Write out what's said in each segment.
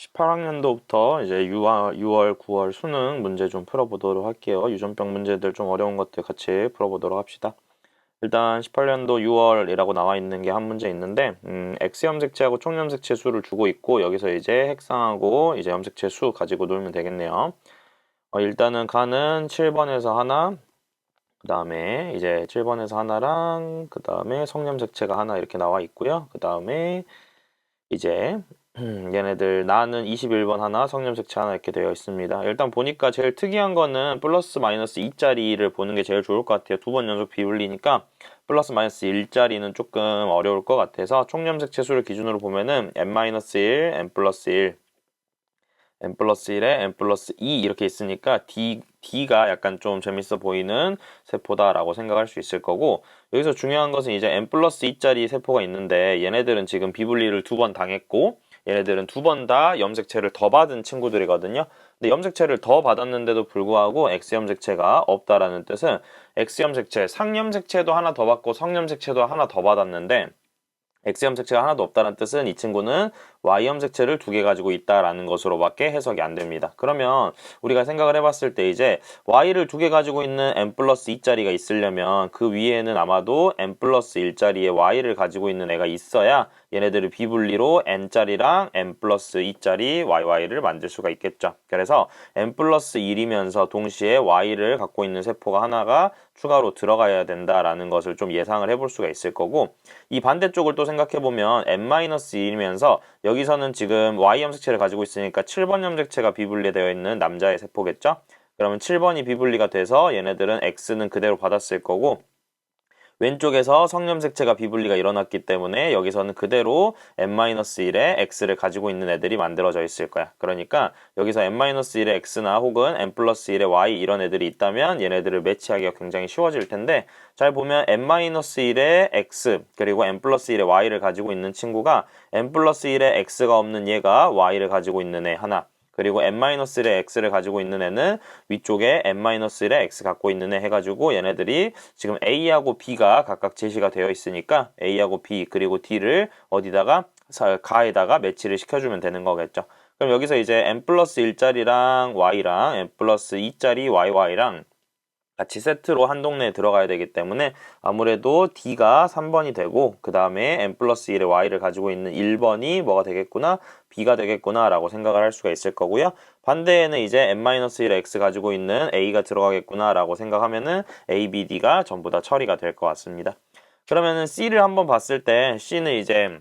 18학년도부터 이제 6월, 9월 수능 문제 좀 풀어보도록 할게요. 유전병 문제들 좀 어려운 것들 같이 풀어보도록 합시다. 일단 18년도 6월이라고 나와 있는 게 한 문제 있는데, X 염색체하고 총 염색체 수를 주고 있고, 여기서 이제 핵상하고 이제 염색체 수 가지고 놀면 되겠네요. 일단은 간은 7번에서 하나, 그 다음에 이제 7번에서 하나랑, 그 다음에 성염색체가 하나 이렇게 나와 있고요. 그 다음에 이제 얘네들 나는 21번 하나 성염색체 하나 이렇게 되어 있습니다. 일단 보니까 제일 특이한 거는 플러스 마이너스 2짜리를 보는 게 제일 좋을 것 같아요. 두 번 연속 비불리니까 플러스 마이너스 1짜리는 조금 어려울 것 같아서 총염색체 수를 기준으로 보면은 n-1, n 플러스 1, n 플러스 1에 n 플러스 2 이렇게 있으니까 D가 약간 좀 재밌어 보이는 세포다라고 생각할 수 있을 거고, 여기서 중요한 것은 이제 n 플러스 2짜리 세포가 있는데 얘네들은 지금 비분리를 두 번 당했고 얘네들은 두 번 다 염색체를 더 받은 친구들이거든요. 근데 염색체를 더 받았는데도 불구하고 X 염색체가 없다라는 뜻은 X 염색체, 상염색체도 하나 더 받고 성염색체도 하나 더 받았는데 X 염색체가 하나도 없다는 뜻은 이 친구는 Y 염색체를 두 개 가지고 있다라는 것으로밖에 해석이 안 됩니다. 그러면 우리가 생각을 해봤을 때 이제 Y를 두 개 가지고 있는 n 플러스 2짜리가 있으려면 그 위에는 아마도 n 플러스 1짜리의 Y를 가지고 있는 애가 있어야 얘네들을 비분리로 n짜리랑 n 플러스 2짜리 YY를 만들 수가 있겠죠. 그래서 n 플러스 1이면서 동시에 Y를 갖고 있는 세포가 하나가 추가로 들어가야 된다라는 것을 좀 예상을 해볼 수가 있을 거고, 이 반대쪽을 또 생각해보면 n-1이면서 여기서는 지금 Y 염색체를 가지고 있으니까 7번 염색체가 비분리되어 있는 남자의 세포겠죠? 그러면 7번이 비분리가 돼서 얘네들은 X는 그대로 받았을 거고, 왼쪽에서 성염색체가 비분리가 일어났기 때문에 여기서는 그대로 n-1의 x를 가지고 있는 애들이 만들어져 있을 거야. 그러니까 여기서 n-1의 x나 혹은 n 플러스 1의 y 이런 애들이 있다면 얘네들을 매치하기가 굉장히 쉬워질 텐데, 잘 보면 n-1의 x 그리고 n 플러스 1의 y를 가지고 있는 친구가 n 플러스 1의 x가 없는 얘가 y를 가지고 있는 애 하나, 그리고 n-1의 x를 가지고 있는 애는 위쪽에 n-1의 x 갖고 있는 애 해가지고 얘네들이 지금 A하고 B가 각각 제시가 되어 있으니까 A하고 B 그리고 D를 어디다가 가에다가 매치를 시켜주면 되는 거겠죠. 그럼 여기서 이제 n 플러스 1짜리랑 y랑 n 플러스 2짜리 YY랑 같이 세트로 한 동네에 들어가야 되기 때문에 아무래도 D가 3번이 되고, 그 다음에 n 플러스 1의 y를 가지고 있는 1번이 뭐가 되겠구나? B가 되겠구나 라고 생각을 할 수가 있을 거고요. 반대에는 이제 n-1의 x 가지고 있는 A가 들어가겠구나 라고 생각하면은 A, B, D가 전부 다 처리가 될 것 같습니다. 그러면은 C를 한번 봤을 때 C는 이제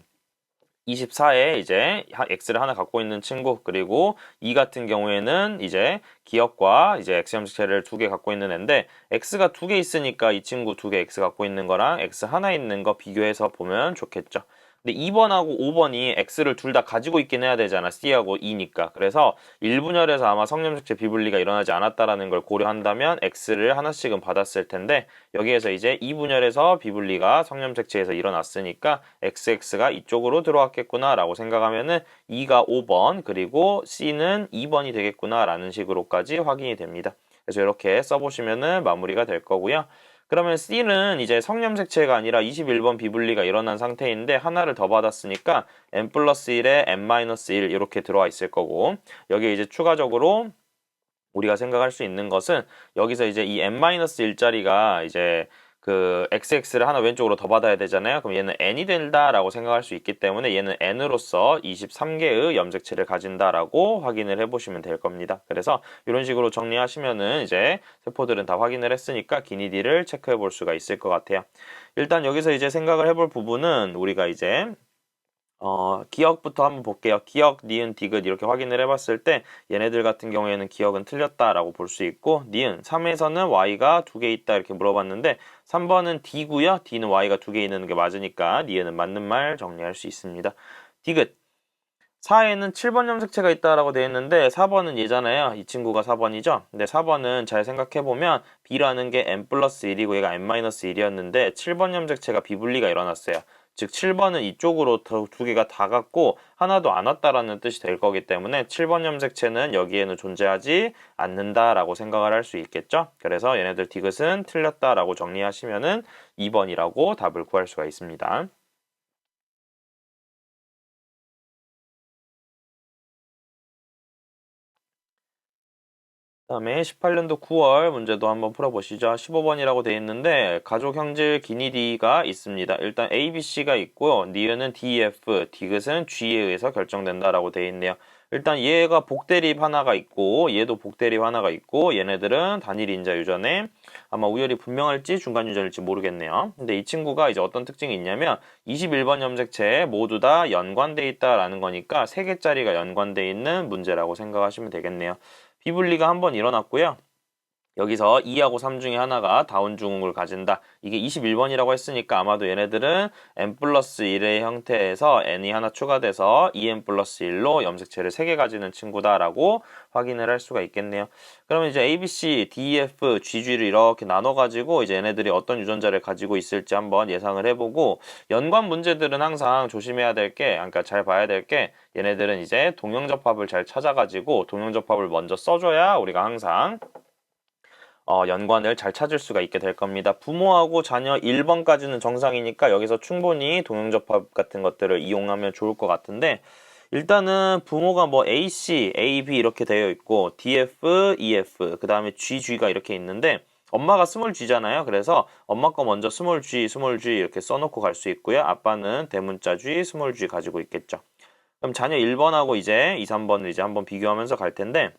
24에 이제 x를 하나 갖고 있는 친구, 그리고 2 같은 경우에는 이제 기억과 이제 x 형식체를 두 개 갖고 있는 애인데, x가 두 개 있으니까 이 친구 두 개 x 갖고 있는 거랑 x 하나 있는 거 비교해서 보면 좋겠죠. 근데 2번하고 5번이 x를 둘 다 가지고 있긴 해야 되잖아. C하고 E니까. 그래서 1분열에서 아마 성염색체 비분리가 일어나지 않았다라는 걸 고려한다면 x를 하나씩은 받았을 텐데, 여기에서 이제 2분열에서 비분리가 성염색체에서 일어났으니까 xx가 이쪽으로 들어왔겠구나 라고 생각하면은 2가 5번 그리고 C는 2번이 되겠구나 라는 식으로까지 확인이 됩니다. 그래서 이렇게 써보시면은 마무리가 될 거고요. 그러면 C는 이제 성염색체가 아니라 21번 비분리가 일어난 상태인데 하나를 더 받았으니까 n 플러스 1에 n-1 이렇게 들어와 있을 거고, 여기에 이제 추가적으로 우리가 생각할 수 있는 것은 여기서 이제 이 n-1짜리가 이제 그 xx를 하나 왼쪽으로 더 받아야 되잖아요. 그럼 얘는 n이 된다라고 생각할 수 있기 때문에 얘는 n으로서 23개의 염색체를 가진다라고 확인을 해보시면 될 겁니다. 그래서 이런 식으로 정리하시면은 이제 세포들은 다 확인을 했으니까 기니디를 체크해 볼 수가 있을 것 같아요. 일단 여기서 이제 생각을 해볼 부분은 우리가 이제 기억부터 한번 볼게요. 기억, 니은, 디귿 이렇게 확인을 해봤을 때 얘네들 같은 경우에는 기억은 틀렸다라고 볼 수 있고, 니은 3에서는 y가 두 개 있다 이렇게 물어봤는데 3번은 d고요. d는 y가 두 개 있는 게 맞으니까 니은은 맞는 말 정리할 수 있습니다. 디귿 4에는 7번 염색체가 있다라고 되어 있는데 4번은 얘잖아요. 이 친구가 4번이죠. 근데 4번은 잘 생각해보면 B라는 게 n 플러스 1이고 얘가 n-1이었는데 7번 염색체가 비분리가 일어났어요. 즉 7번은 이쪽으로 두 개가 다 갔고 하나도 안 왔다라는 뜻이 될 거기 때문에 7번 염색체는 여기에는 존재하지 않는다라고 생각을 할 수 있겠죠. 그래서 얘네들 디귿은 틀렸다라고 정리하시면은 2번이라고 답을 구할 수가 있습니다. 그다음에 18년도 9월 문제도 한번 풀어보시죠. 15번이라고 되어 있는데 가족 형질 기니디가 있습니다. 일단 A, B, C가 있고요. 니은은 D, F, 디귿은 G에 의해서 결정된다라고 되어 있네요. 일단 얘가 복대립 하나가 있고 얘도 복대립 하나가 있고 얘네들은 단일 인자 유전에 아마 우열이 분명할지 중간 유전일지 모르겠네요. 근데 이 친구가 이제 어떤 특징이 있냐면 21번 염색체 모두 다 연관돼 있다라는 거니까 3개짜리가 연관돼 있는 문제라고 생각하시면 되겠네요. 비분리가 한번 일어났고요. 여기서 2하고 3 중에 하나가 다운 증후군을 가진다. 이게 21번이라고 했으니까 아마도 얘네들은 n 플러스 1의 형태에서 n이 하나 추가돼서 2n 플러스 1로 염색체를 3개 가지는 친구다라고 확인을 할 수가 있겠네요. 그러면 이제 A, B, C, D, F, G, G를 이렇게 나눠가지고 이제 얘네들이 어떤 유전자를 가지고 있을지 한번 예상을 해보고 연관 문제들은 항상 조심해야 될 게, 그러니까 잘 봐야 될 게 얘네들은 이제 동형접합을 잘 찾아가지고 동형접합을 먼저 써줘야 우리가 항상 연관을 잘 찾을 수가 있게 될 겁니다. 부모하고 자녀 1번까지는 정상이니까 여기서 충분히 동형접합 같은 것들을 이용하면 좋을 것 같은데 일단은 부모가 뭐 AC, AB 이렇게 되어 있고 DF, EF, 그 다음에 GG가 이렇게 있는데 엄마가 스몰 G잖아요. 그래서 엄마 거 먼저 스몰 G, 스몰 G 이렇게 써놓고 갈 수 있고요. 아빠는 대문자 G, 스몰 G 가지고 있겠죠. 그럼 자녀 1번하고 이제 2, 3번을 이제 한번 비교하면서 갈 텐데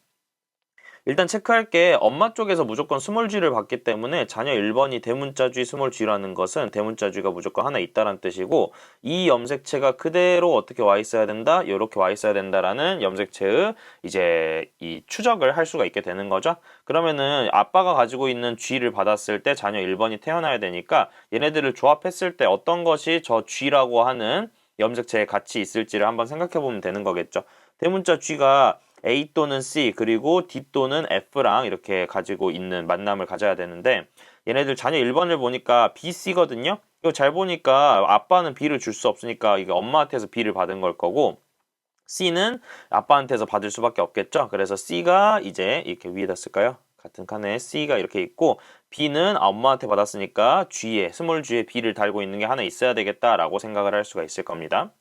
일단 체크할 게 엄마 쪽에서 무조건 스몰 G를 받기 때문에 자녀 1번이 대문자 G 스몰 G라는 것은 대문자 G가 무조건 하나 있다는 뜻이고 이 염색체가 그대로 어떻게 와 있어야 된다? 이렇게 와 있어야 된다라는 염색체의 이제 이 추적을 할 수가 있게 되는 거죠. 그러면은 아빠가 가지고 있는 G를 받았을 때 자녀 1번이 태어나야 되니까 얘네들을 조합했을 때 어떤 것이 저 G라고 하는 염색체에 같이 있을지를 한번 생각해 보면 되는 거겠죠. 대문자 G가 A 또는 C 그리고 D 또는 F랑 이렇게 가지고 있는 만남을 가져야 되는데 얘네들 자녀 1번을 보니까 B, C거든요. 이거 잘 보니까 아빠는 B를 줄 수 없으니까 이게 엄마한테서 B를 받은 걸 거고 C는 아빠한테서 받을 수밖에 없겠죠. 그래서 C가 이제 이렇게 위에다 쓸까요? 같은 칸에 C가 이렇게 있고 B는 엄마한테 받았으니까 G에 스몰 G에 B를 달고 있는 게 하나 있어야 되겠다라고 생각을 할 수가 있을 겁니다.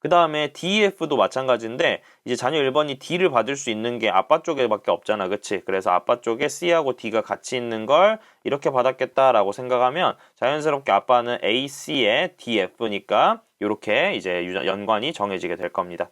그 다음에 DEF도 마찬가지인데 이제 자녀 1번이 D를 받을 수 있는 게 아빠 쪽에밖에 없잖아. 그치? 그래서 아빠 쪽에 C하고 D가 같이 있는 걸 이렇게 받았겠다라고 생각하면 자연스럽게 아빠는 A, C에 DF니까 이렇게 이제 연관이 정해지게 될 겁니다.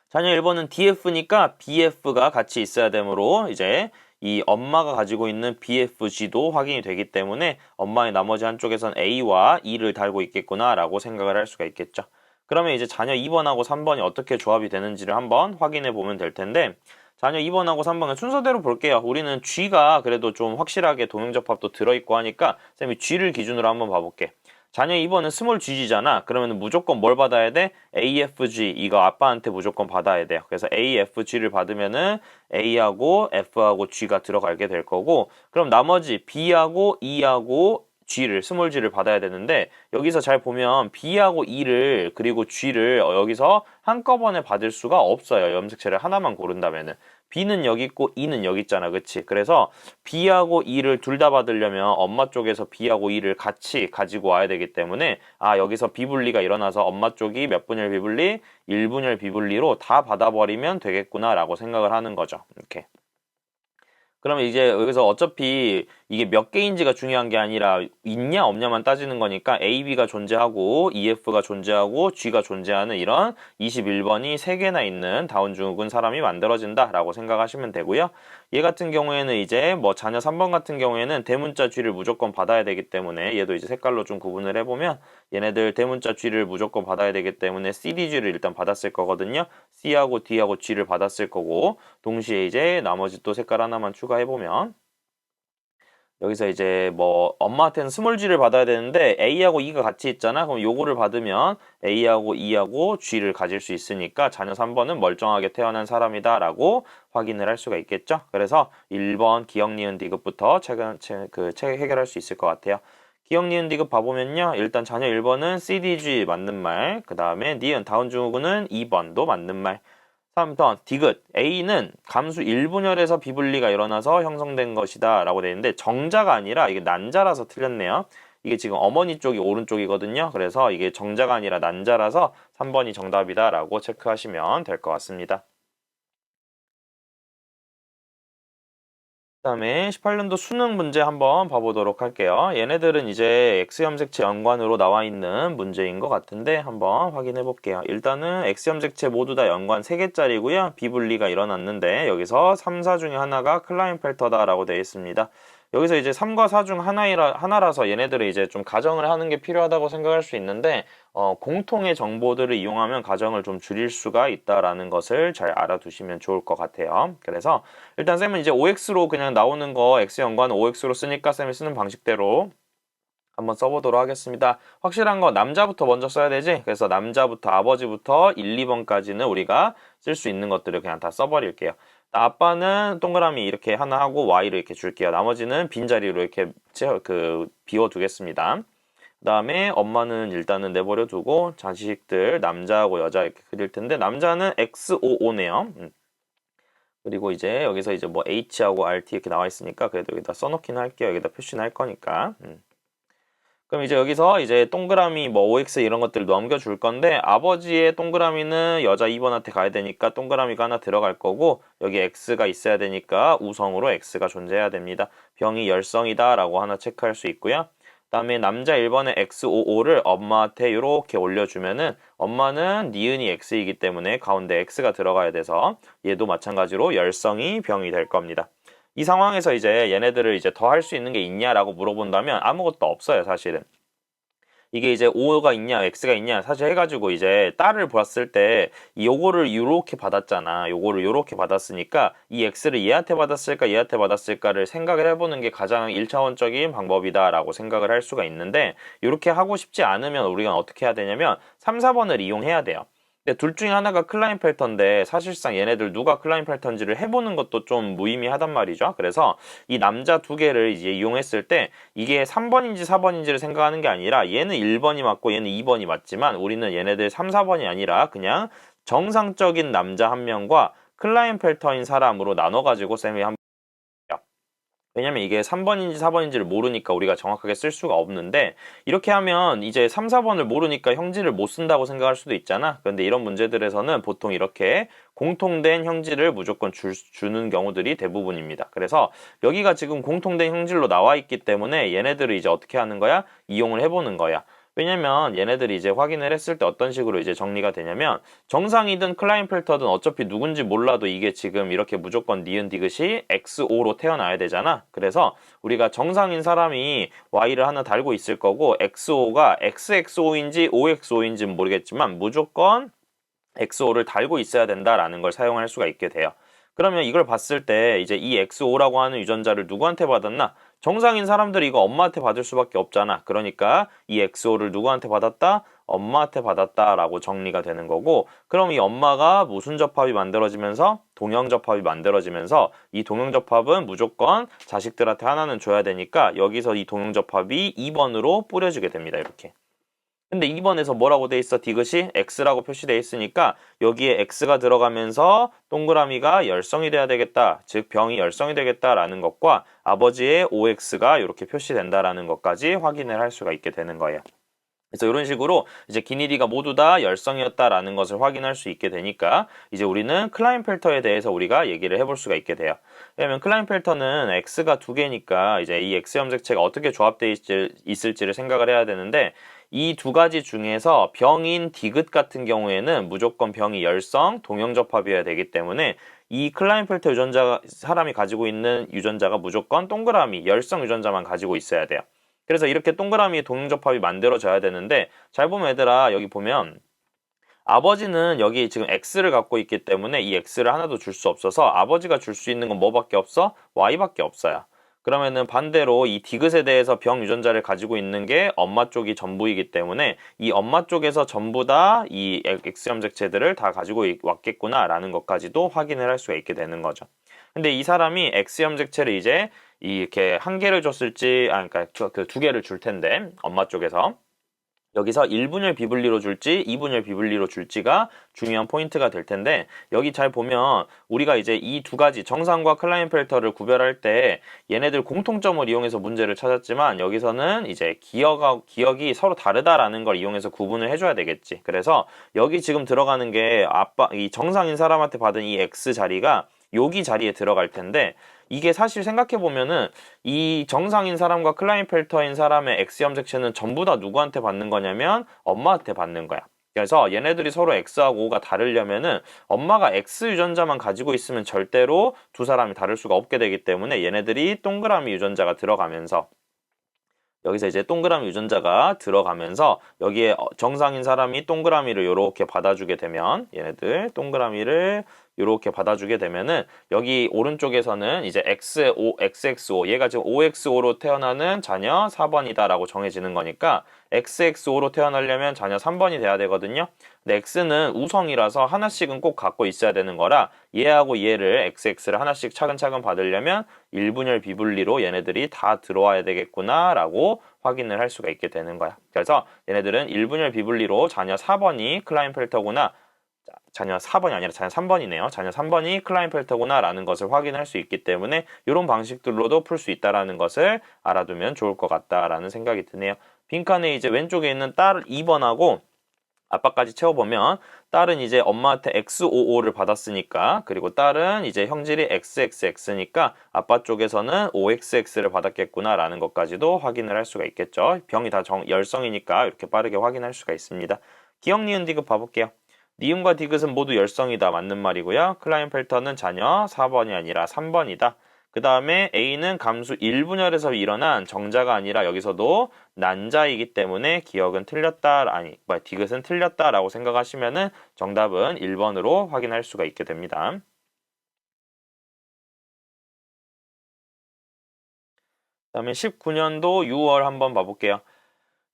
자녀 1번은 DF니까 BF가 같이 있어야 되므로 이제 이 엄마가 가지고 있는 BFG도 확인이 되기 때문에 엄마의 나머지 한쪽에선 A와 E를 달고 있겠구나 라고 생각을 할 수가 있겠죠. 그러면 이제 자녀 2번하고 3번이 어떻게 조합이 되는지를 한번 확인해 보면 될 텐데 자녀 2번하고 3번은 순서대로 볼게요. 우리는 G가 그래도 좀 확실하게 동형접합도 들어있고 하니까 쌤이 G를 기준으로 한번 봐볼게. 자녀 2번은 스몰 GG잖아. 그러면 무조건 뭘 받아야 돼? AFG 이거 아빠한테 무조건 받아야 돼요. 그래서 AFG를 받으면은 A하고 F하고 G가 들어가게 될 거고 그럼 나머지 B하고 E하고 G를 스몰 G를 받아야 되는데 여기서 잘 보면 B하고 E를 그리고 G를 여기서 한꺼번에 받을 수가 없어요. 염색체를 하나만 고른다면은 B는 여기 있고 E는 여기 있잖아. 그치? 그래서 B하고 E를 둘 다 받으려면 엄마 쪽에서 B하고 E를 같이 가지고 와야 되기 때문에 여기서 비분리가 일어나서 엄마 쪽이 몇 분열 비분리? 1분열 비분리로 다 받아버리면 되겠구나 라고 생각을 하는 거죠. 이렇게. 그러면 이제 여기서 어차피 이게 몇 개인지가 중요한 게 아니라 있냐 없냐만 따지는 거니까 AB가 존재하고 EF가 존재하고 G가 존재하는 이런 21번이 3개나 있는 다운증후군 사람이 만들어진다라고 생각하시면 되고요. 얘 같은 경우에는 이제 뭐 자녀 3번 같은 경우에는 대문자 G를 무조건 받아야 되기 때문에 얘도 이제 색깔로 좀 구분을 해보면 얘네들 대문자 G를 무조건 받아야 되기 때문에 CDG를 일단 받았을 거거든요. C하고 D하고 G를 받았을 거고 동시에 이제 나머지 또 색깔 하나만 추가해보면 여기서 이제 뭐 엄마한테는 스몰 G를 받아야 되는데 A하고 E가 같이 있잖아. 그럼 요거를 받으면 A하고 E하고 G를 가질 수 있으니까 자녀 3번은 멀쩡하게 태어난 사람이다 라고 확인을 할 수가 있겠죠. 그래서 1번 기억, 니은, 디귿부터 책 해결할 수 있을 것 같아요. 기억, 니은, 디귿 봐보면요. 일단 자녀 1번은 CDG 맞는 말, 그 다음에 니은 다운증후군은 2번도 맞는 말. 3번 디귿 A는 감수 1분열에서 비분리가 일어나서 형성된 것이다 라고 되어 있는데 정자가 아니라 이게 난자라서 틀렸네요. 이게 지금 어머니 쪽이 오른쪽이거든요. 그래서 이게 정자가 아니라 난자라서 3번이 정답이다 라고 체크하시면 될 것 같습니다. 그다음에 18년도 수능 문제 한번 봐보도록 할게요. 얘네들은 이제 X염색체 연관으로 나와 있는 문제인 것 같은데 한번 확인해 볼게요. 일단은 X염색체 모두 다 연관 3개짜리고요. 비분리가 일어났는데 여기서 3, 4 중에 하나가 클라인펠터다라고 되어 있습니다. 여기서 이제 3과 4 중 하나라서 얘네들을 이제 좀 가정을 하는 게 필요하다고 생각할 수 있는데 공통의 정보들을 이용하면 가정을 좀 줄일 수가 있다라는 것을 잘 알아두시면 좋을 것 같아요. 그래서 일단 쌤은 이제 OX로 그냥 나오는 거 X 연관 OX로 쓰니까 쌤이 쓰는 방식대로 한번 써보도록 하겠습니다. 확실한 거 남자부터 먼저 써야 되지? 그래서 남자부터 아버지부터 1, 2번까지는 우리가 쓸 수 있는 것들을 그냥 다 써버릴게요. 아빠는 동그라미 이렇게 하나 하고 Y를 이렇게 줄게요. 나머지는 빈자리로 이렇게 비워두겠습니다. 그 다음에 엄마는 일단은 내버려 두고 자식들 남자하고 여자 이렇게 그릴 텐데 남자는 XOO네요. 그리고 이제 여기서 이제 뭐 H하고 RT 이렇게 나와 있으니까 그래도 여기다 써놓긴 할게요. 여기다 표시는 할 거니까. 그럼 이제 여기서 이제 동그라미 뭐 OX 이런 것들 넘겨줄 건데 아버지의 동그라미는 여자 2번한테 가야 되니까 동그라미가 하나 들어갈 거고 여기 X가 있어야 되니까 우성으로 X가 존재해야 됩니다. 병이 열성이다 라고 하나 체크할 수 있고요. 그다음에 남자 1번의 XOO를 엄마한테 이렇게 올려주면은 엄마는 니은이 X이기 때문에 가운데 X가 들어가야 돼서 얘도 마찬가지로 열성이 병이 될 겁니다. 이 상황에서 이제 얘네들을 이제 더 할 수 있는 게 있냐라고 물어본다면 아무것도 없어요, 사실은. 이게 이제 O가 있냐, X가 있냐, 사실 해가지고 이제 딸을 봤을 때 요거를 요렇게 받았잖아. 요거를 요렇게 받았으니까 이 X를 얘한테 받았을까, 얘한테 받았을까를 생각을 해보는 게 가장 1차원적인 방법이다라고 생각을 할 수가 있는데 요렇게 하고 싶지 않으면 우리가 어떻게 해야 되냐면 3, 4번을 이용해야 돼요. 근데 둘 중에 하나가 클라인펠터인데 사실상 얘네들 누가 클라인펠터인지를 해보는 것도 좀 무의미하단 말이죠. 그래서 이 남자 두 개를 이제 이용했을 때 이게 3번인지 4번인지를 생각하는 게 아니라 얘는 1번이 맞고 얘는 2번이 맞지만 우리는 얘네들 3, 4번이 아니라 그냥 정상적인 남자 한 명과 클라인펠터인 사람으로 나눠가지고 쌤이 한번 왜냐면 이게 3번인지 4번인지를 모르니까 우리가 정확하게 쓸 수가 없는데 이렇게 하면 이제 3, 4번을 모르니까 형질을 못 쓴다고 생각할 수도 있잖아. 그런데 이런 문제들에서는 보통 이렇게 공통된 형질을 무조건 주는 경우들이 대부분입니다. 그래서 여기가 지금 공통된 형질로 나와 있기 때문에 얘네들을 이제 어떻게 하는 거야? 이용을 해보는 거야. 왜냐면 얘네들이 이제 확인을 했을 때 어떤 식으로 이제 정리가 되냐면 정상이든 클라인펠터든 어차피 누군지 몰라도 이게 지금 이렇게 무조건 니은 디귿이 XO로 태어나야 되잖아. 그래서 우리가 정상인 사람이 Y를 하나 달고 있을 거고 XO가 XXO인지 OXO인지는 모르겠지만 무조건 XO를 달고 있어야 된다라는 걸 사용할 수가 있게 돼요. 그러면 이걸 봤을 때 이제 이 XO라고 하는 유전자를 누구한테 받았나? 정상인 사람들이 이거 엄마한테 받을 수밖에 없잖아. 그러니까 이 XO를 누구한테 받았다? 엄마한테 받았다라고 정리가 되는 거고 그럼 이 엄마가 무슨 접합이 만들어지면서 동형접합이 만들어지면서 이 동형접합은 무조건 자식들한테 하나는 줘야 되니까 여기서 이 동형접합이 2번으로 뿌려지게 됩니다. 이렇게. 근데 2번에서 뭐라고 돼 있어? 디귿이 X라고 표시돼 있으니까 여기에 X가 들어가면서 동그라미가 열성이 돼야 되겠다. 즉 병이 열성이 되겠다라는 것과 아버지의 OX가 이렇게 표시된다라는 것까지 확인을 할 수가 있게 되는 거예요. 그래서 이런 식으로 이제 기니디가 모두 다 열성이었다라는 것을 확인할 수 있게 되니까 이제 우리는 클라인펠터에 대해서 우리가 얘기를 해볼 수가 있게 돼요. 왜냐면 클라인펠터는 X가 두 개니까 이제 이 X 염색체가 어떻게 조합되어 있을지를 생각을 해야 되는데 이 두 가지 중에서 병인 디귿 같은 경우에는 무조건 병이 열성, 동형접합이어야 되기 때문에 이 클라인펠터 유전자 사람이 가지고 있는 유전자가 무조건 동그라미 열성 유전자만 가지고 있어야 돼요. 그래서 이렇게 동그라미 동형접합이 만들어져야 되는데 잘 보면 얘들아 여기 보면 아버지는 여기 지금 X를 갖고 있기 때문에 이 X를 하나도 줄 수 없어서 아버지가 줄 수 있는 건 뭐밖에 없어? Y밖에 없어요. 그러면은 반대로 이 디귿에 대해서 병 유전자를 가지고 있는 게 엄마 쪽이 전부이기 때문에 이 엄마 쪽에서 전부 다 이 X 염색체들을 다 가지고 왔겠구나라는 것까지도 확인을 할 수가 있게 되는 거죠. 근데 이 사람이 X 염색체를 이제 이렇게 한 개를 줬을지, 그러니까 그 두 개를 줄 텐데 엄마 쪽에서 여기서 1분열 비분리로 줄지 2분열 비분리로 줄지가 중요한 포인트가 될 텐데 여기 잘 보면 우리가 이제 이 두 가지 정상과 클라인펠터를 구별할 때 얘네들 공통점을 이용해서 문제를 찾았지만 여기서는 이제 기억이 서로 다르다라는 걸 이용해서 구분을 해줘야 되겠지. 그래서 여기 지금 들어가는 게 이 정상인 사람한테 받은 이 X 자리가 여기 자리에 들어갈 텐데 이게 사실 생각해보면은 이 정상인 사람과 클라인펠터인 사람의 X 염색체는 전부 다 누구한테 받는 거냐면 엄마한테 받는 거야. 그래서 얘네들이 서로 X하고 O가 다르려면은 엄마가 X 유전자만 가지고 있으면 절대로 두 사람이 다를 수가 없게 되기 때문에 얘네들이 동그라미 유전자가 들어가면서 여기서 이제 동그라미 유전자가 들어가면서 여기에 정상인 사람이 동그라미를 이렇게 받아주게 되면 얘네들 동그라미를 이렇게 받아주게 되면은 여기 오른쪽에서는 이제 XO, XXO 얘가 지금 OXO로 태어나는 자녀 4번이다 라고 정해지는 거니까 XXO로 태어나려면 자녀 3번이 돼야 되거든요. 근데 X는 우성이라서 하나씩은 꼭 갖고 있어야 되는 거라 얘하고 얘를 XX를 하나씩 차근차근 받으려면 1분열 비분리로 얘네들이 다 들어와야 되겠구나 라고 확인을 할 수가 있게 되는 거야. 그래서 얘네들은 1분열 비분리로 자녀 4번이 클라인펠터구나, 자녀 4번이 아니라 자녀 3번이네요. 자녀 3번이 클라인펠터구나 라는 것을 확인할 수 있기 때문에 이런 방식들로도 풀 수 있다라는 것을 알아두면 좋을 것 같다라는 생각이 드네요. 빈칸에 이제 왼쪽에 있는 딸 2번하고 아빠까지 채워보면 딸은 이제 엄마한테 XOO를 받았으니까, 그리고 딸은 이제 형질이 XXX니까 아빠 쪽에서는 OXX를 받았겠구나 라는 것까지도 확인을 할 수가 있겠죠. 병이 다 열성이니까 이렇게 빠르게 확인할 수가 있습니다. 기억, 니은, 디귿 봐볼게요. 니은과 디귿은 모두 열성이다, 맞는 말이고요. 클라인펠터는 자녀 4번이 아니라 3번이다. 그 다음에 A는 감수 1분열에서 일어난 정자가 아니라 여기서도 난자이기 때문에 기억은 틀렸다, 디귿은 틀렸다라고 생각하시면은 정답은 1번으로 확인할 수가 있게 됩니다. 그 다음에 19년도 6월 한번 봐볼게요.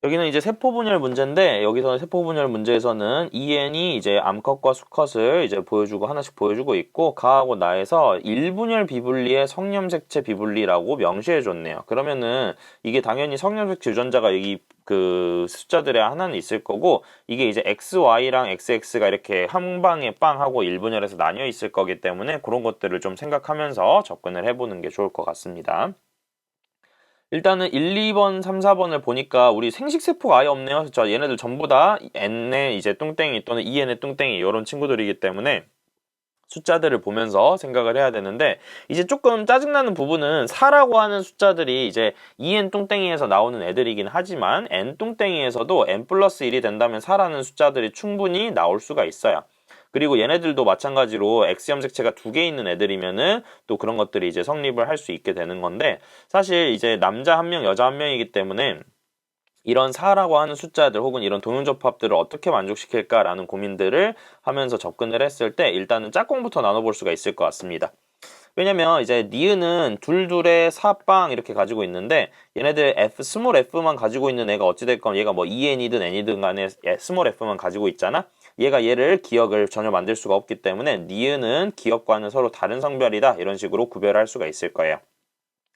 여기는 이제 세포분열 문제인데, 여기서는 세포분열 문제에서는 EN이 이제 암컷과 수컷을 이제 보여주고 하나씩 보여주고 있고, 가하고 나에서 1분열 비분리의 성염색체 비분리라고 명시해 줬네요. 그러면은 이게 당연히 성염색체 유전자가 여기 그 숫자들에 하나는 있을 거고, 이게 이제 XY랑 XX가 이렇게 한 방에 빵 하고 1분열에서 나뉘어 있을 거기 때문에 그런 것들을 좀 생각하면서 접근을 해보는 게 좋을 것 같습니다. 일단은 1, 2번, 3, 4번을 보니까 우리 생식세포가 아예 없네요. 그렇죠? 얘네들 전부 다 N의 이제 뚱땡이 또는 EN의 뚱땡이 이런 친구들이기 때문에 숫자들을 보면서 생각을 해야 되는데, 이제 조금 짜증나는 부분은 4라고 하는 숫자들이 이제 EN 뚱땡이에서 나오는 애들이긴 하지만 N 뚱땡이에서도 N 플러스 1이 된다면 4라는 숫자들이 충분히 나올 수가 있어요. 그리고 얘네들도 마찬가지로 X 염색체가 2개 있는 애들이면은 또 그런 것들이 이제 성립을 할 수 있게 되는 건데, 사실 이제 남자 1명, 여자 1명이기 때문에 이런 4라고 하는 숫자들 혹은 이런 동용접합들을 어떻게 만족시킬까라는 고민들을 하면서 접근을 했을 때 일단은 짝꿍부터 나눠볼 수가 있을 것 같습니다. 왜냐면 이제 니은은 둘둘의 4빵 이렇게 가지고 있는데, 얘네들 F, 스몰 F만 가지고 있는 애가 어찌됐건 얘가 뭐 EN이든 N이든 간에 스몰 F만 가지고 있잖아. 얘가 얘를 기억을 전혀 만들 수가 없기 때문에 니은은 기억과는 서로 다른 성별이다, 이런 식으로 구별할 수가 있을 거예요.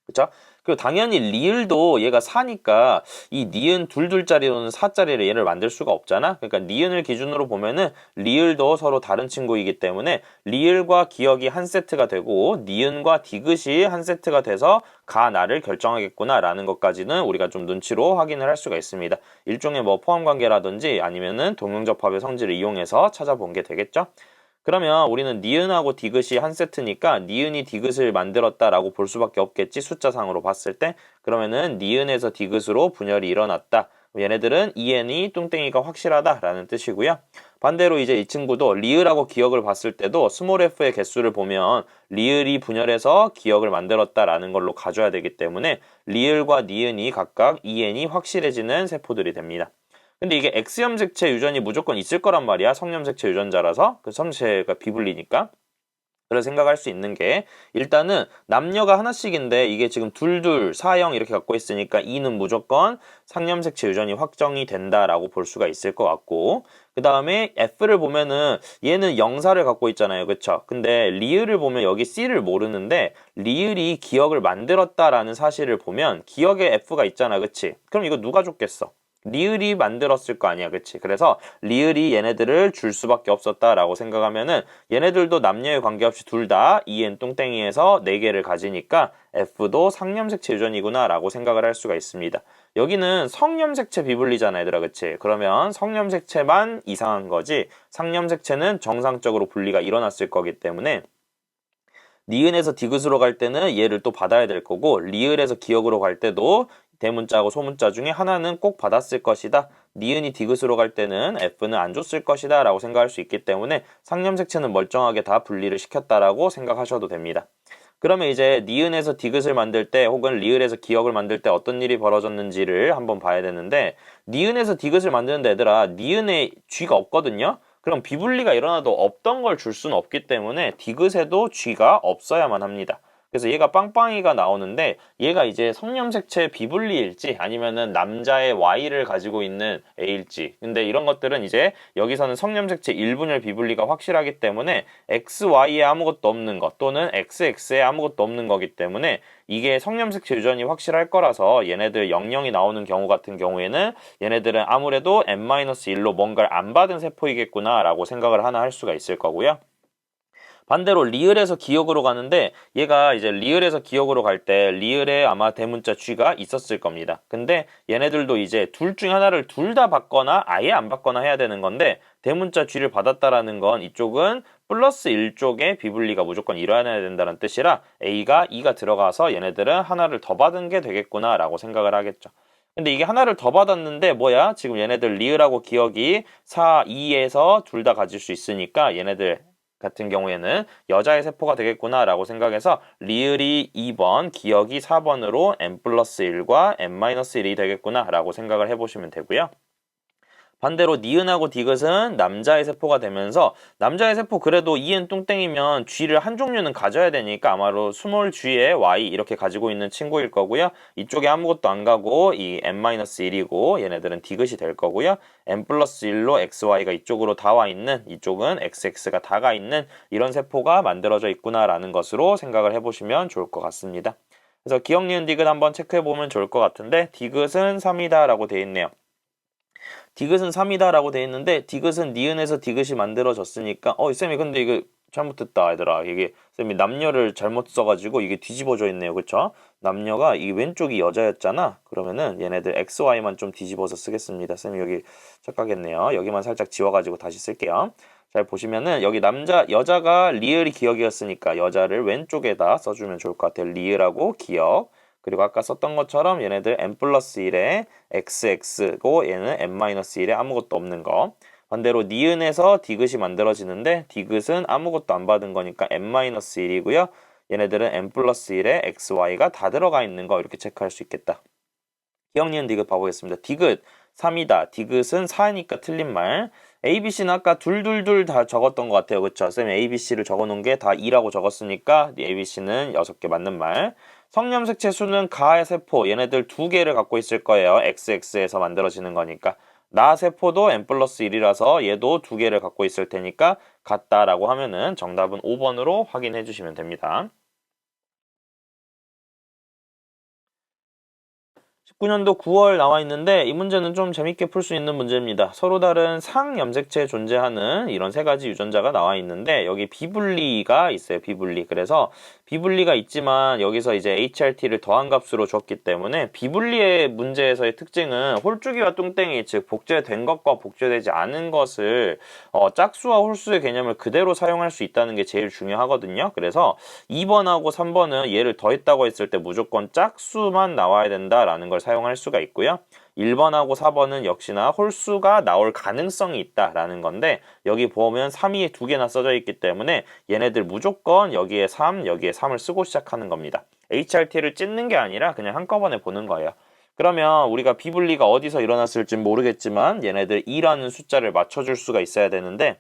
그쵸? 그리고 당연히 리을도 얘가 4니까 이 니은 둘둘짜리로는 4짜리를 얘를 만들 수가 없잖아. 그러니까 니은을 기준으로 보면은 리을도 서로 다른 친구이기 때문에 리을과 기억이 한 세트가 되고 니은과 디귿이 한 세트가 돼서 가 나를 결정하겠구나 라는 것까지는 우리가 좀 눈치로 확인을 할 수가 있습니다. 일종의 뭐 포함관계라든지 아니면은 동용접합의 성질을 이용해서 찾아본 게 되겠죠. 그러면 우리는 니은하고 디귿이 한 세트니까 니은이 디귿을 만들었다라고 볼 수밖에 없겠지, 숫자상으로 봤을 때. 그러면은 니은에서 디귿으로 분열이 일어났다. 얘네들은 EN이 뚱땡이가 확실하다라는 뜻이고요. 반대로 이제 이 친구도 리을하고 기억을 봤을 때도 스몰 f의 개수를 보면 리을이 분열해서 기억을 만들었다라는 걸로 가져야 되기 때문에 리을과 니은이 각각 EN이 확실해지는 세포들이 됩니다. 근데 이게 X염색체 유전이 무조건 있을 거란 말이야. 성염색체 유전자라서. 그 섬체가 비분리니까. 그래서 생각할 수 있는 게, 일단은 남녀가 하나씩인데 이게 지금 둘둘 4형 이렇게 갖고 있으니까 2는 무조건 상염색체 유전이 확정이 된다라고 볼 수가 있을 것 같고, 그 다음에 F를 보면은 얘는 영사를 갖고 있잖아요. 그쵸? 근데 리을을 보면 여기 C를 모르는데 리을이 기억을 만들었다라는 사실을 보면 기억에 F가 있잖아. 그치? 그럼 이거 누가 줬겠어? 리을이 만들었을 거 아니야, 그치? 그래서 리을이 얘네들을 줄 수밖에 없었다라고 생각하면은 얘네들도 남녀에 관계없이 둘 다 EN 뚱땡이에서 4개를 가지니까 F도 상염색체 유전이구나 라고 생각을 할 수가 있습니다. 여기는 성염색체 비분리잖아, 얘들아, 그치? 그러면 성염색체만 이상한 거지 상염색체는 정상적으로 분리가 일어났을 거기 때문에 니은에서 디귿으로 갈 때는 얘를 또 받아야 될 거고 리을에서 기역으로 갈 때도 대문자하고 소문자 중에 하나는 꼭 받았을 것이다. 니은이 디귿으로 갈 때는 F는 안 줬을 것이다 라고 생각할 수 있기 때문에 상념색체는 멀쩡하게 다 분리를 시켰다라고 생각하셔도 됩니다. 그러면 이제 니은에서 디귿을 만들 때 혹은 리을에서 기역을 만들 때 어떤 일이 벌어졌는지를 한번 봐야 되는데 니은에서 디귿을 만드는데 얘들아 니은에 쥐가 없거든요. 그럼 비분리가 일어나도 없던 걸 줄 수는 없기 때문에 디귿에도 쥐가 없어야만 합니다. 그래서 얘가 빵빵이가 나오는데 얘가 이제 성념색체 비분리일지 아니면은 남자의 Y를 가지고 있는 A일지 근데 이런 것들은 이제 여기서는 성념색체 일분열 비분리가 확실하기 때문에 XY에 아무것도 없는 것 또는 XX에 아무것도 없는 거기 때문에 이게 성념색체 유전이 확실할 거라서 얘네들 00이 나오는 경우 같은 경우에는 얘네들은 아무래도 N-1로 뭔가를 안 받은 세포이겠구나 라고 생각을 하나 할 수가 있을 거고요. 반대로 리을에서 기역으로 가는데 얘가 이제 리을에서 기역으로 갈 때 리을에 아마 대문자 쥐가 있었을 겁니다. 근데 얘네들도 이제 둘 중에 하나를 둘 다 받거나 아예 안 받거나 해야 되는 건데 대문자 쥐를 받았다라는 건 이쪽은 플러스 1쪽에 비분리가 무조건 일어나야 된다는 뜻이라 A가 2가 들어가서 얘네들은 하나를 더 받은 게 되겠구나 라고 생각을 하겠죠. 근데 이게 하나를 더 받았는데 뭐야? 지금 얘네들 리을하고 기역이 4, 2에서 둘 다 가질 수 있으니까 얘네들 같은 경우에는 여자의 세포가 되겠구나 라고 생각해서 리을이 2번, 기역이 4번으로 n 플러스 1과 n-1이 되겠구나 라고 생각을 해보시면 되고요. 반대로 니은하고 디귿은 남자의 세포가 되면서 남자의 세포 그래도 EN 뚱땡이면 G를 한 종류는 가져야 되니까 아마도 스몰 G에 Y 이렇게 가지고 있는 친구일 거고요. 이쪽에 아무것도 안 가고 이 N-1이고 얘네들은 디귿이 될 거고요. N 플러스 1로 XY가 이쪽으로 다 와 있는 이쪽은 XX가 다 가 있는 이런 세포가 만들어져 있구나라는 것으로 생각을 해보시면 좋을 것 같습니다. 그래서 기역, 니은, 디귿 한번 체크해보면 좋을 것 같은데 디귿은 3이다 라고 되어 있네요. 디귿은 3이다 라고 돼 있는데 디귿은 니은에서 디귿이 만들어졌으니까 쌤이 근데 이거 잘못됐다 얘들아 이게 쌤이 남녀를 잘못 써가지고 이게 뒤집어져 있네요 그쵸? 남녀가 이 왼쪽이 여자였잖아 그러면은 얘네들 XY만 좀 뒤집어서 쓰겠습니다 쌤이 여기 착각했네요 여기만 살짝 지워가지고 다시 쓸게요 잘 보시면은 여기 여자가 리을이 기역이었으니까 여자를 왼쪽에다 써주면 좋을 것 같아요 리을하고 기역 그리고 아까 썼던 것처럼 얘네들 n 플러스 1에 xx고 얘는 n-1에 아무것도 없는 거 반대로 니은에서 디귿이 만들어지는데 디귿은 아무것도 안 받은 거니까 n-1이고요 얘네들은 n 플러스 1에 xy가 다 들어가 있는 거 이렇게 체크할 수 있겠다 기역, 니은, 디귿 봐보겠습니다 디귿 3이다 디귿은 4니까 틀린 말 ABC는 아까 둘둘둘 다 적었던 것 같아요 그쵸 쌤 ABC를 적어놓은 게 다 2라고 적었으니까 ABC는 6개 맞는 말 성념색체 수는 가의 세포 얘네들 2개를 갖고 있을 거예요. XX에서 만들어지는 거니까. 나 세포도 n 플러스 1이라서 얘도 2개를 갖고 있을 테니까 같다라고 하면은 정답은 5번으로 확인해 주시면 됩니다. 19년도 9월 나와 있는데 이 문제는 좀 재밌게 풀 수 있는 문제입니다. 서로 다른 상염색체에 존재하는 이런 세 가지 유전자가 나와 있는데 여기 비분리가 있어요. 비분리. 그래서 비분리가 있지만 여기서 이제 HRT를 더한 값으로 줬기 때문에 비분리의 문제에서의 특징은 홀쭉이와 뚱땡이 즉 복제된 것과 복제되지 않은 것을 짝수와 홀수의 개념을 그대로 사용할 수 있다는 게 제일 중요하거든요. 그래서 2번하고 3번은 얘를 더했다고 했을 때 무조건 짝수만 나와야 된다라는 걸 사용할 수가 있고요. 1번하고 4번은 역시나 홀수가 나올 가능성이 있다라는 건데 여기 보면 3이 2개나 써져 있기 때문에 얘네들 무조건 여기에 3, 여기에 3을 쓰고 시작하는 겁니다. HRT를 찢는 게 아니라 그냥 한꺼번에 보는 거예요. 그러면 우리가 비분리가 어디서 일어났을지 모르겠지만 얘네들 2라는 숫자를 맞춰줄 수가 있어야 되는데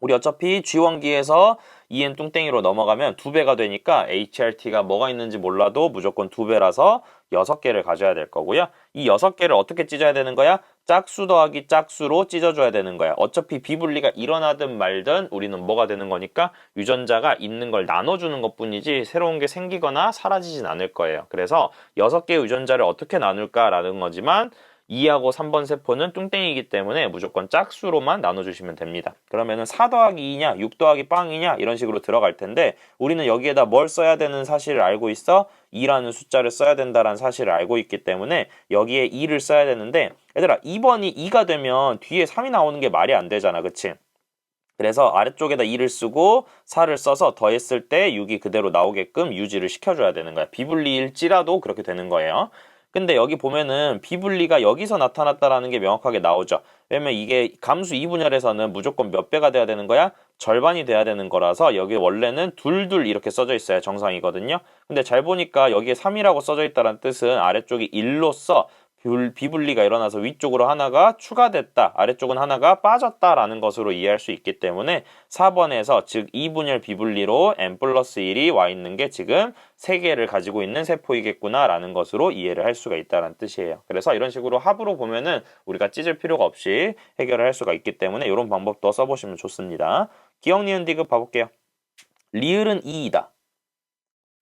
우리 어차피 G1기에서 EN 뚱땡이로 넘어가면 2배가 되니까 HRT가 뭐가 있는지 몰라도 무조건 2배라서 6개를 가져야 될 거고요. 이 6개를 어떻게 찢어야 되는 거야? 짝수 더하기 짝수로 찢어줘야 되는 거야. 어차피 비분리가 일어나든 말든 우리는 뭐가 되는 거니까 유전자가 있는 걸 나눠주는 것뿐이지 새로운 게 생기거나 사라지진 않을 거예요. 그래서 6개의 유전자를 어떻게 나눌까라는 거지만 2하고 3번 세포는 뚱땡이기 때문에 무조건 짝수로만 나눠주시면 됩니다. 그러면은 4 더하기 2냐 6 더하기 빵이냐 이런 식으로 들어갈 텐데 우리는 여기에다 뭘 써야 되는 사실을 알고 있어? 2라는 숫자를 써야 된다는 사실을 알고 있기 때문에 여기에 2를 써야 되는데 얘들아 2번이 2가 되면 뒤에 3이 나오는 게 말이 안 되잖아 그치? 그래서 아래쪽에다 2를 쓰고 4를 써서 더했을 때 6이 그대로 나오게끔 유지를 시켜줘야 되는 거야. 비분리일지라도 그렇게 되는 거예요. 근데 여기 보면은 비분리가 여기서 나타났다라는 게 명확하게 나오죠. 왜냐면 이게 감수 2분열에서는 무조건 몇 배가 돼야 되는 거야? 절반이 돼야 되는 거라서 여기 원래는 둘둘 이렇게 써져 있어야 정상이거든요. 근데 잘 보니까 여기에 3이라고 써져 있다는 뜻은 아래쪽이 1로써 비분리가 일어나서 위쪽으로 하나가 추가됐다, 아래쪽은 하나가 빠졌다라는 것으로 이해할 수 있기 때문에 4번에서 즉 2분열 비분리로 n 플러스 1이 와 있는 게 지금 3개를 가지고 있는 세포이겠구나 라는 것으로 이해를 할 수가 있다는 뜻이에요. 그래서 이런 식으로 합으로 보면은 우리가 찢을 필요가 없이 해결을 할 수가 있기 때문에 이런 방법도 써보시면 좋습니다. 기억, 니은, 디귿 봐볼게요. 리을은 2이다.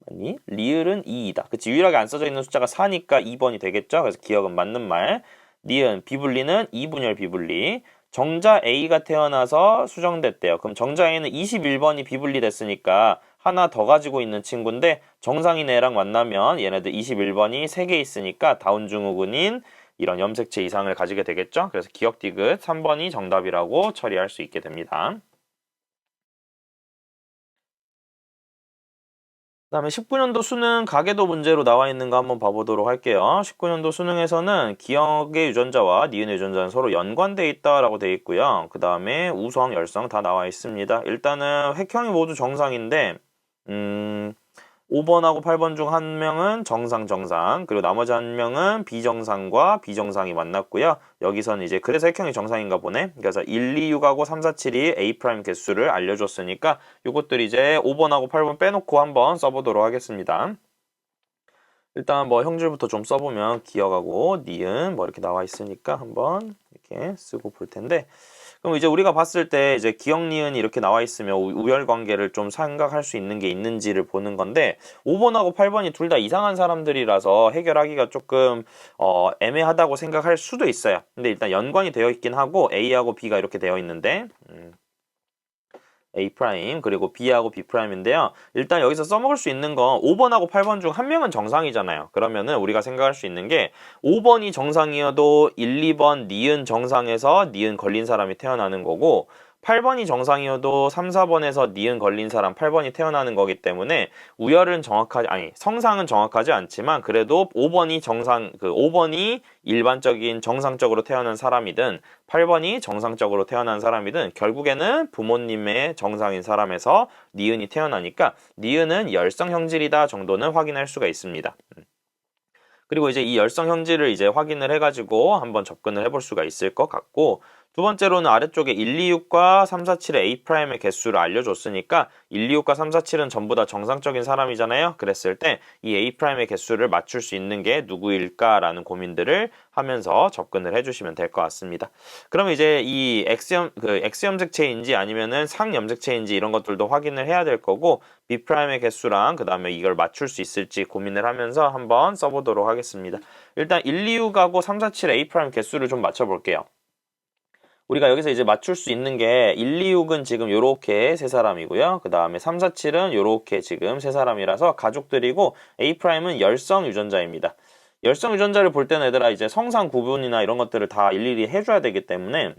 아니, 리을은 2이다. 그치, 유일하게 안 써져 있는 숫자가 4니까 2번이 되겠죠? 그래서 기억은 맞는 말. 니은, 비분리는 2분열 비분리. 정자 A가 태어나서 수정됐대요. 그럼 정자 A는 21번이 비분리 됐으니까 하나 더 가지고 있는 친구인데 정상인 애랑 만나면 얘네들 21번이 3개 있으니까 다운증후군인 이런 염색체 이상을 가지게 되겠죠? 그래서 기억 디귿 3번이 정답이라고 처리할 수 있게 됩니다. 그다음에 19년도 수능 가계도 문제로 나와 있는 거 한번 봐보도록 할게요. 19년도 수능에서는 기억의 유전자와 니은의 유전자는 서로 연관돼 있다라고 돼 있고요. 그 다음에 우성, 열성 다 나와 있습니다. 일단은 획형이 모두 정상인데 5번하고 8번 중 한 명은 정상, 그리고 나머지 한 명은 비정상과 비정상이 만났고요. 여기서는 이제 그래서 획형이 정상인가 보네. 그래서 1, 2, 6하고 3, 4, 7이 A' 개수를 알려줬으니까 이것들 이제 5번하고 8번 빼놓고 한번 써보도록 하겠습니다. 일단 뭐 형질부터 좀 써보면 기억하고 니은 뭐 이렇게 나와 있으니까 한번 이렇게 쓰고 볼 텐데, 그럼 이제 우리가 봤을 때 이제 기억 니은이 이렇게 나와 있으면 우열 관계를 좀 생각할 수 있는 게 있는지를 보는 건데 5번하고 8번이 둘 다 이상한 사람들이라서 해결하기가 조금 애매하다고 생각할 수도 있어요. 근데 일단 연관이 되어 있긴 하고 A하고 B가 이렇게 되어 있는데 A' 그리고 B하고 B'인데요. 일단 여기서 써먹을 수 있는 건 5번하고 8번 중 한 명은 정상이잖아요. 그러면은 우리가 생각할 수 있는 게 5번이 정상이어도 1, 2번 니은 정상에서 니은 걸린 사람이 태어나는 거고 8번이 정상이어도 3, 4번에서 니은 걸린 사람 8번이 태어나는 거기 때문에 우열은 정확하지, 아니 성상은 정확하지 않지만 그래도 5번이 정상, 5번이 일반적인 정상적으로 태어난 사람이든 8번이 정상적으로 태어난 사람이든 결국에는 부모님의 정상인 사람에서 니은이 태어나니까 니은은 열성 형질이다 정도는 확인할 수가 있습니다. 그리고 이제 이 열성 형질을 이제 확인을 해가지고 한번 접근을 해볼 수가 있을 것 같고, 두 번째로는 아래쪽에 126과 347의 A'의 개수를 알려줬으니까 126과 347은 전부 다 정상적인 사람이잖아요. 그랬을 때 이 A'의 개수를 맞출 수 있는 게 누구일까라는 고민들을 하면서 접근을 해주시면 될 것 같습니다. 그러면 이제 이 X염색체인지 아니면은 상염색체인지 이런 것들도 확인을 해야 될 거고 B'의 개수랑 그 다음에 이걸 맞출 수 있을지 고민을 하면서 한번 써보도록 하겠습니다. 일단 126하고 347 A' 개수를 좀 맞춰볼게요. 우리가 여기서 이제 맞출 수 있는 게 126은 지금 요렇게 세 사람이고요. 그 다음에 347은 요렇게 지금 세 사람이라서 가족들이고 A'은 열성 유전자입니다. 열성 유전자를 볼 때는 얘들아 이제 성상 구분이나 이런 것들을 다 일일이 해줘야 되기 때문에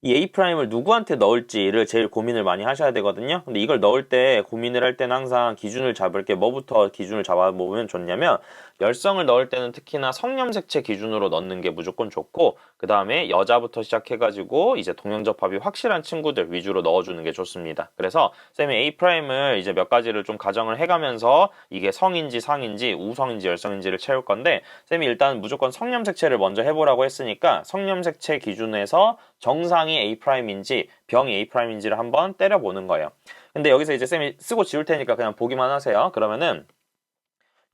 이 A'을 누구한테 넣을지를 제일 고민을 많이 하셔야 되거든요. 근데 이걸 넣을 때 고민을 할 때는 항상 기준을 잡을 게 뭐부터 기준을 잡아보면 좋냐면 열성을 넣을 때는 특히나 성염색체 기준으로 넣는 게 무조건 좋고 그 다음에 여자부터 시작해가지고 이제 동형접합이 확실한 친구들 위주로 넣어주는 게 좋습니다. 그래서 쌤이 A'을 이제 몇 가지를 좀 가정을 해가면서 이게 성인지 상인지 우성인지 열성인지를 채울 건데 쌤이 일단 무조건 성염색체를 먼저 해보라고 했으니까 성염색체 기준에서 정상이 A'인지 병이 A'인지를 한번 때려보는 거예요. 근데 여기서 이제 쌤이 쓰고 지울 테니까 그냥 보기만 하세요. 그러면은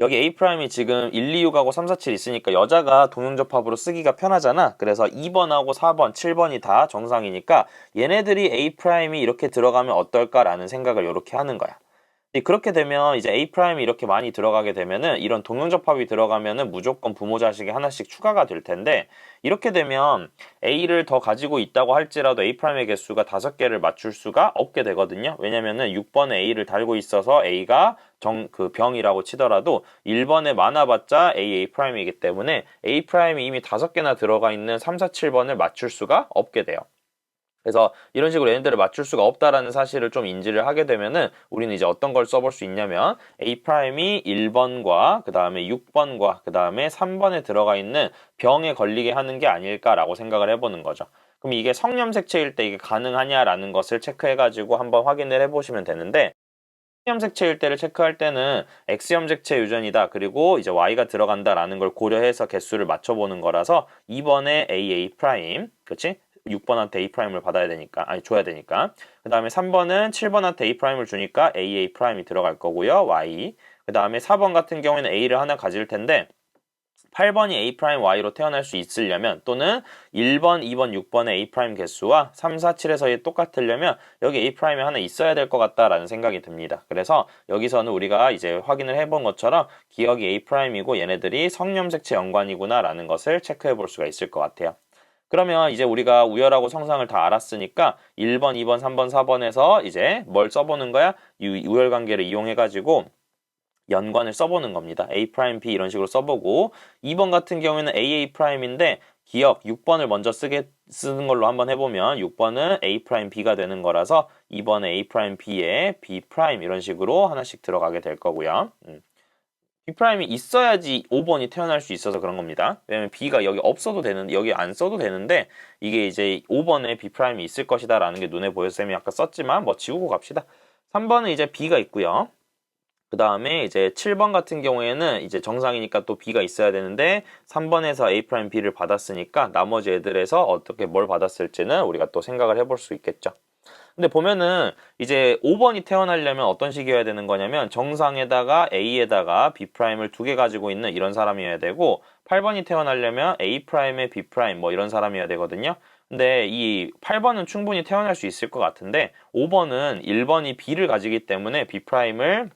여기 A'이 지금 1, 2, 6하고 3, 4, 7 있으니까 여자가 동형접합으로 쓰기가 편하잖아. 그래서 2번하고 4번, 7번이 다 정상이니까 얘네들이 A'이 이렇게 들어가면 어떨까라는 생각을 이렇게 하는 거야. 그렇게 되면 이제 A'이 이렇게 많이 들어가게 되면은 이런 동형접합이 들어가면은 무조건 부모 자식이 하나씩 추가가 될 텐데 이렇게 되면 A를 더 가지고 있다고 할지라도 A'의 개수가 5개를 맞출 수가 없게 되거든요. 왜냐면은 6번에 A를 달고 있어서 A가 병이라고 치더라도 1번에 많아봤자 A'이기 때문에 A'이 이미 5개나 들어가 있는 3, 4, 7번을 맞출 수가 없게 돼요. 그래서 이런 식으로 얘네들을 맞출 수가 없다라는 사실을 좀 인지를 하게 되면은 우리는 이제 어떤 걸 써볼 수 있냐면 A'이 1번과 그 다음에 6번과 그 다음에 3번에 들어가 있는 병에 걸리게 하는 게 아닐까라고 생각을 해보는 거죠. 그럼 이게 성염색체일 때 이게 가능하냐라는 것을 체크해가지고 한번 확인을 해보시면 되는데 X염색체일 때를 체크할 때는 X염색체 유전이다. 그리고 이제 Y가 들어간다라는 걸 고려해서 개수를 맞춰보는 거라서 2번에 AA 프라임, 그치? 6번한테 A 프라임을 받아야 되니까, 아니, 줘야 되니까. 그 다음에 3번은 7번한테 A 프라임을 주니까 AA 프라임이 들어갈 거고요. Y. 그 다음에 4번 같은 경우에는 A를 하나 가질 텐데, 8번이 A'Y로 태어날 수 있으려면 또는 1번, 2번, 6번의 A'P 개수와 3, 4, 7에서의 똑같으려면 여기 A'이 하나 있어야 될 것 같다라는 생각이 듭니다. 그래서 여기서는 우리가 이제 확인을 해본 것처럼 기억이 A'이고 얘네들이 성염색체 연관이구나 라는 것을 체크해 볼 수가 있을 것 같아요. 그러면 이제 우리가 우열하고 성상을 다 알았으니까 1번, 2번, 3번, 4번에서 이제 뭘 써보는 거야? 우열 관계를 이용해가지고 연관을 써보는 겁니다. A', B 이런 식으로 써보고 2번 같은 경우에는 AA'인데 기억 6번을 먼저 쓰는 걸로 한번 해보면 6번은 A', B가 되는 거라서 2번에 A', B에 B' 이런 식으로 하나씩 들어가게 될 거고요. B'이 있어야지 5번이 태어날 수 있어서 그런 겁니다. 왜냐면 B가 여기 없어도 되는, 여기 안 써도 되는데 이게 이제 5번에 B'이 있을 것이다 라는 게 눈에 보여서 쌤이 아까 썼지만 뭐 지우고 갑시다. 3번은 이제 B가 있고요. 그 다음에 이제 7번 같은 경우에는 이제 정상이니까 또 B가 있어야 되는데 3번에서 A', B를 받았으니까 나머지 애들에서 어떻게 뭘 받았을지는 우리가 또 생각을 해볼 수 있겠죠. 근데 보면은 이제 5번이 태어나려면 어떤 식이어야 되는 거냐면 정상에다가 A에다가 B'을 두 개 가지고 있는 이런 사람이어야 되고 8번이 태어나려면 A''에 B' 뭐 이런 사람이어야 되거든요. 근데 이 8번은 충분히 태어날 수 있을 것 같은데 5번은 1번이 B를 가지기 때문에 B'을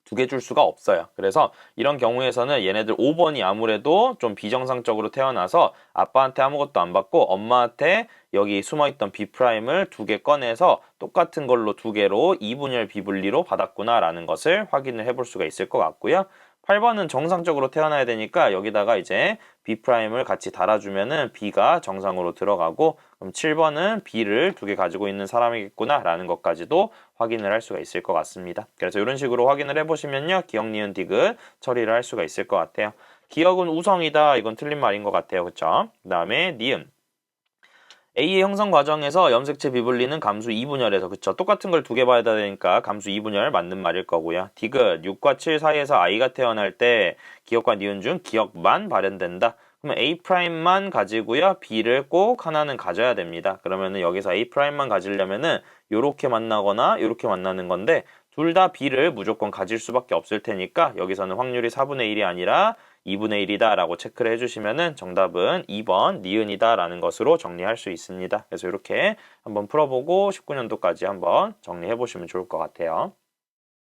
두 개 줄 수가 없어요. 그래서 이런 경우에서는 얘네들 5번이 아무래도 좀 비정상적으로 태어나서 아빠한테 아무것도 안 받고 엄마한테 여기 숨어있던 B'을 두 개 꺼내서 똑같은 걸로 두 개로 이분열 비분리로 받았구나라는 것을 확인을 해볼 수가 있을 것 같고요. 8번은 정상적으로 태어나야 되니까 여기다가 이제 B'을 같이 달아주면은 B가 정상으로 들어가고 그럼 7번은 B를 두 개 가지고 있는 사람이겠구나 라는 것까지도 확인을 할 수가 있을 것 같습니다. 그래서 이런 식으로 확인을 해보시면요. 기억, 니은, 디귿 처리를 할 수가 있을 것 같아요. 기억은 우성이다. 이건 틀린 말인 것 같아요. 그쵸? 그 다음에 니은. A의 형성 과정에서 염색체 비분리는 감수 2분열에서 그쵸? 똑같은 걸 두 개 봐야 되니까 감수 2분열 맞는 말일 거고요. 디귿 6과 7 사이에서 I가 태어날 때 기억과 니은 중 기억만 발현된다. 그러면 A'만 가지고요. B를 꼭 하나는 가져야 됩니다. 그러면은 여기서 A'만 가지려면은 요렇게 만나거나 요렇게 만나는 건데 둘 다 B를 무조건 가질 수밖에 없을 테니까 여기서는 확률이 4분의 1이 아니라 2분의 1이다 라고 체크를 해주시면은 정답은 2번 니은이다 라는 것으로 정리할 수 있습니다. 그래서 이렇게 한번 풀어보고 19년도까지 한번 정리해 보시면 좋을 것 같아요.